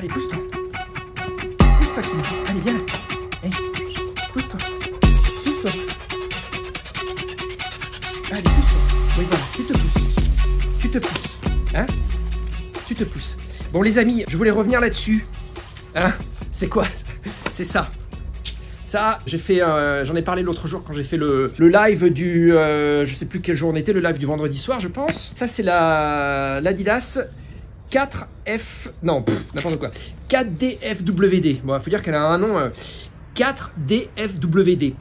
Allez, pousse-toi. Pousse-toi, Kim. Allez, viens. Hey, pousse-toi. Pousse-toi. Allez, pousse-toi. Oui, voilà, tu te pousses. Tu te pousses. Hein? Tu te pousses. Bon, les amis, je voulais revenir là-dessus. Hein? C'est quoi? C'est ça. Ça, j'ai fait, j'en ai parlé l'autre jour quand j'ai fait le live du, je sais plus quel jour on était, le live du vendredi soir, je pense. Ça, c'est l'Adidas 4F, non, n'importe quoi, 4DFWD. Bon, il faut dire qu'elle a un nom, 4DFWD.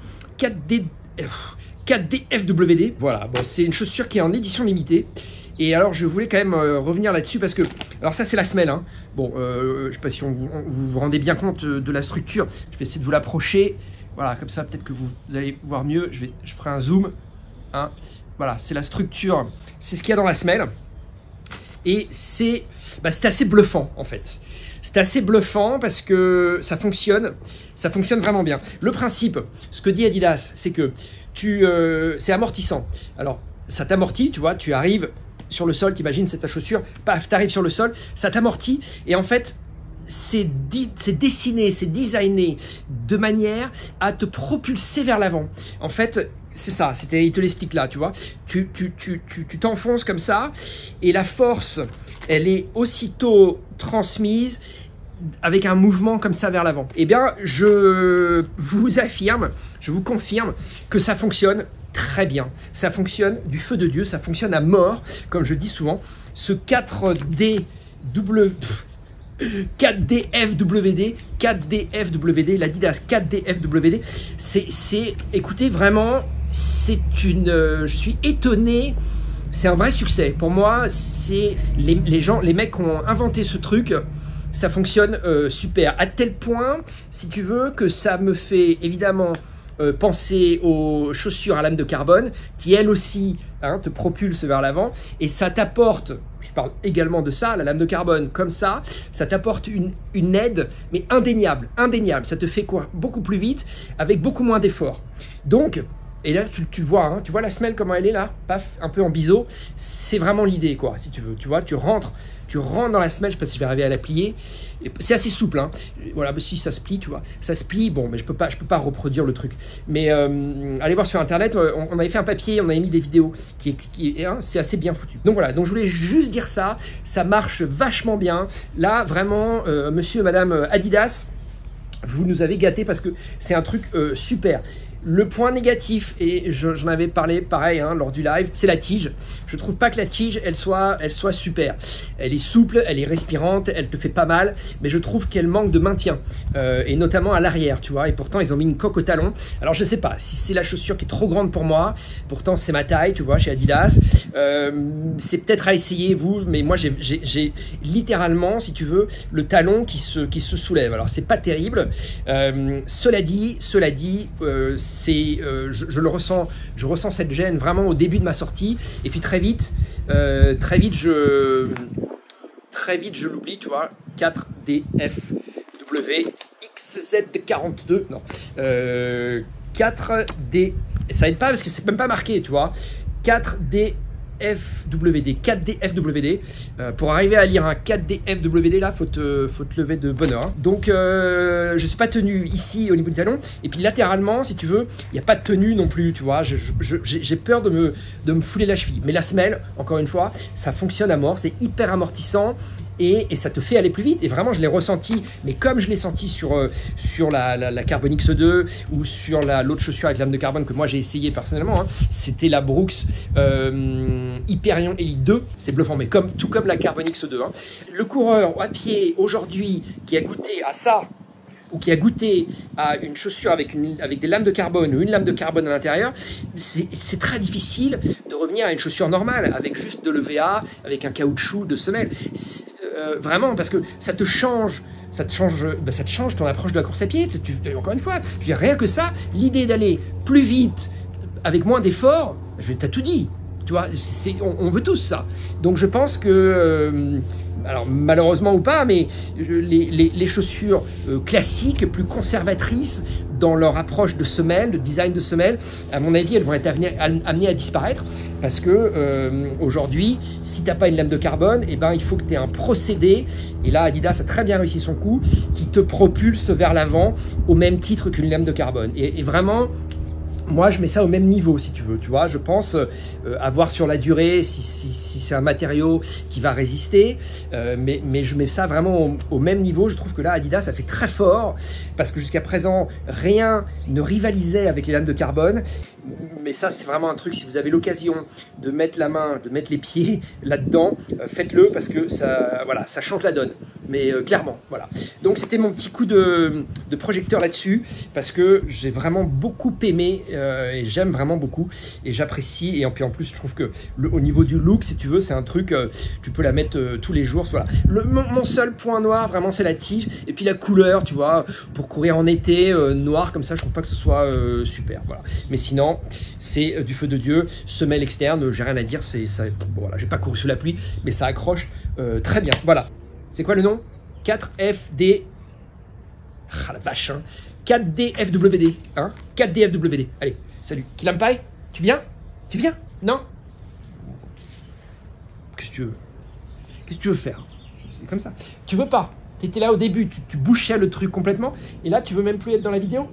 4DFWD. Voilà, bon, c'est une chaussure qui est en édition limitée. Et alors, je voulais quand même revenir là-dessus parce que... Alors ça, c'est la semelle. Hein. Bon, je ne sais pas si vous vous rendez bien compte de la structure. Je vais essayer de vous l'approcher. Voilà, comme ça, peut-être que vous allez voir mieux. Je ferai un zoom. Hein. Voilà, c'est la structure. C'est ce qu'il y a dans la semelle. Et c'est assez bluffant, en fait. C'est assez bluffant parce que ça fonctionne vraiment bien. Le principe, ce que dit Adidas, c'est que c'est amortissant. Alors, ça t'amortit, tu vois, tu arrives sur le sol, t'imagines, c'est ta chaussure, paf, t'arrives sur le sol, ça t'amortit, et en fait, c'est dessiné, c'est designé de manière à te propulser vers l'avant. En fait, c'est ça, il te l'explique là, tu vois, tu t'enfonces comme ça, et la force, elle est aussitôt transmise avec un mouvement comme ça vers l'avant. Eh bien, je vous affirme, je vous confirme que ça fonctionne très bien. Ça fonctionne du feu de Dieu, ça fonctionne à mort, comme je dis souvent. Ce 4DFWD, l'Adidas 4DFWD, écoutez, vraiment, je suis étonné. C'est un vrai succès. Pour moi, c'est les mecs qui ont inventé ce truc. Ça fonctionne super, à tel point, si tu veux, que ça me fait évidemment penser aux chaussures à lame de carbone, qui elles aussi te propulsent vers l'avant, et ça t'apporte, je parle également de ça, la lame de carbone comme ça t'apporte une aide, mais indéniable, ça te fait quoi? Beaucoup plus vite, avec beaucoup moins d'efforts. Donc, et là, tu vois, tu vois la semelle, comment elle est là, paf, un peu en biseau, c'est vraiment l'idée, quoi, si tu veux, tu vois, tu rentres dans la semelle, je sais pas si je vais arriver à la plier, c'est assez souple, hein. Voilà, si ça se plie, tu vois, ça se plie, bon, mais je peux pas reproduire le truc, mais allez voir sur internet, on avait fait un papier, on avait mis des vidéos, c'est assez bien foutu. Donc voilà, donc je voulais juste dire ça marche vachement bien, là, vraiment, monsieur et madame Adidas, vous nous avez gâtés parce que c'est un truc super. Le point négatif, et j'en avais parlé pareil lors du live, c'est la tige. Je trouve pas que la tige, elle soit super. Elle est souple, elle est respirante, elle te fait pas mal, mais je trouve qu'elle manque de maintien, et notamment à l'arrière, tu vois. Et pourtant, ils ont mis une coque au talon. Alors, je sais pas si c'est la chaussure qui est trop grande pour moi. Pourtant, c'est ma taille, tu vois, chez Adidas. C'est peut-être à essayer, vous, mais moi, j'ai littéralement, si tu veux, le talon qui se soulève. Alors, c'est pas terrible. Cela dit, je le ressens, je ressens cette gêne vraiment au début de ma sortie, et puis très vite je l'oublie, tu vois. 4DFW XZ42, non, 4D, ça aide pas parce que c'est même pas marqué, tu vois. 4DFWD, pour arriver à lire un 4DFWD, là, faut te lever de bonne heure. Donc, je suis pas tenu ici au niveau du talon, et puis latéralement, si tu veux, il n'y a pas de tenue non plus, tu vois. J'ai peur de me fouler la cheville. Mais la semelle, encore une fois, ça fonctionne à mort, c'est hyper amortissant, et ça te fait aller plus vite. Et vraiment, je l'ai ressenti, mais comme je l'ai senti sur la Carbon X2 ou sur l'autre chaussure avec lame de carbone que moi j'ai essayé personnellement, c'était la Brooks Hyperion Elite 2, c'est bluffant, mais tout comme la Carbon X2. Le coureur à pied aujourd'hui qui a goûté à ça, ou qui a goûté à une chaussure avec des lames de carbone ou une lame de carbone à l'intérieur, c'est très difficile de revenir à une chaussure normale, avec juste de l'EVA, avec un caoutchouc de semelle. Vraiment, parce que ça te change ton approche de la course à pied. Encore une fois, rien que ça, l'idée d'aller plus vite, avec moins d'efforts, t'as tout dit. Tu vois, on veut tous ça. Donc je pense que, alors malheureusement ou pas, mais les chaussures classiques, plus conservatrices, dans leur approche de semelle, de design de semelle, à mon avis, elles vont être amenées à disparaître parce que aujourd'hui, si tu n'as pas une lame de carbone, eh ben, il faut que tu aies un procédé, et là Adidas a très bien réussi son coup, qui te propulse vers l'avant au même titre qu'une lame de carbone. Et vraiment, moi, je mets ça au même niveau, si tu veux. Tu vois, je pense avoir sur la durée si c'est un matériau qui va résister, mais je mets ça vraiment au même niveau. Je trouve que là, Adidas, ça fait très fort parce que jusqu'à présent, rien ne rivalisait avec les lames de carbone. Mais ça, c'est vraiment un truc, si vous avez l'occasion de mettre la main, de mettre les pieds là-dedans, faites-le parce que ça, voilà, ça change la donne. Mais clairement, voilà. Donc, c'était mon petit coup de projecteur là-dessus parce que j'ai vraiment beaucoup aimé et j'aime vraiment beaucoup et j'apprécie. Et puis en plus, je trouve que au niveau du look, si tu veux, c'est un truc, tu peux la mettre tous les jours. Voilà. Mon seul point noir, vraiment, c'est la tige. Et puis la couleur, tu vois, pour courir en été, noir comme ça, je trouve pas que ce soit super. Voilà. Mais sinon, c'est du feu de Dieu. Semelle externe, j'ai rien à dire. Ça, bon, voilà, j'ai pas couru sous la pluie, mais ça accroche très bien. Voilà. C'est quoi le nom? 4FD. Ah la vache, hein. 4DFWD. Hein, 4DFWD. Allez, salut. Kylian Paille, tu viens? Tu viens? Non? Qu'est-ce que tu veux? Qu'est-ce que tu veux faire? C'est comme ça. Tu veux pas? Tu étais là au début, tu bouchais le truc complètement, et là, tu veux même plus être dans la vidéo?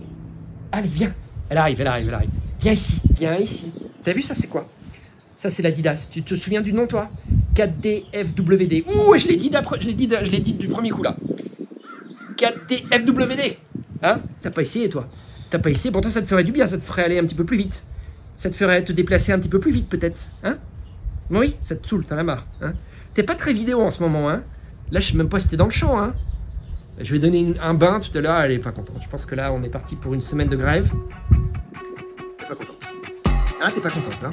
Allez, viens. Elle arrive, elle arrive, elle arrive. Viens ici, viens ici. T'as vu ça, c'est quoi? Ça, c'est l'Adidas. Tu te souviens du nom, toi? 4DFWD. Ouh, je l'ai dit du premier coup, là. 4DFWD. Hein? T'as pas essayé, toi? T'as pas essayé? Pourtant, ça te ferait du bien. Ça te ferait aller un petit peu plus vite. Ça te ferait te déplacer un petit peu plus vite, peut-être. Hein? Oui, ça te saoule, t'en as marre. Hein? T'es pas très vidéo en ce moment, hein? Là, je sais même pas si t'es dans le champ, hein? Je vais donner un bain tout à l'heure. Elle est pas contente. Je pense que là, on est parti pour une semaine de grève. T'es pas contente. Hein? T'es pas contente, hein?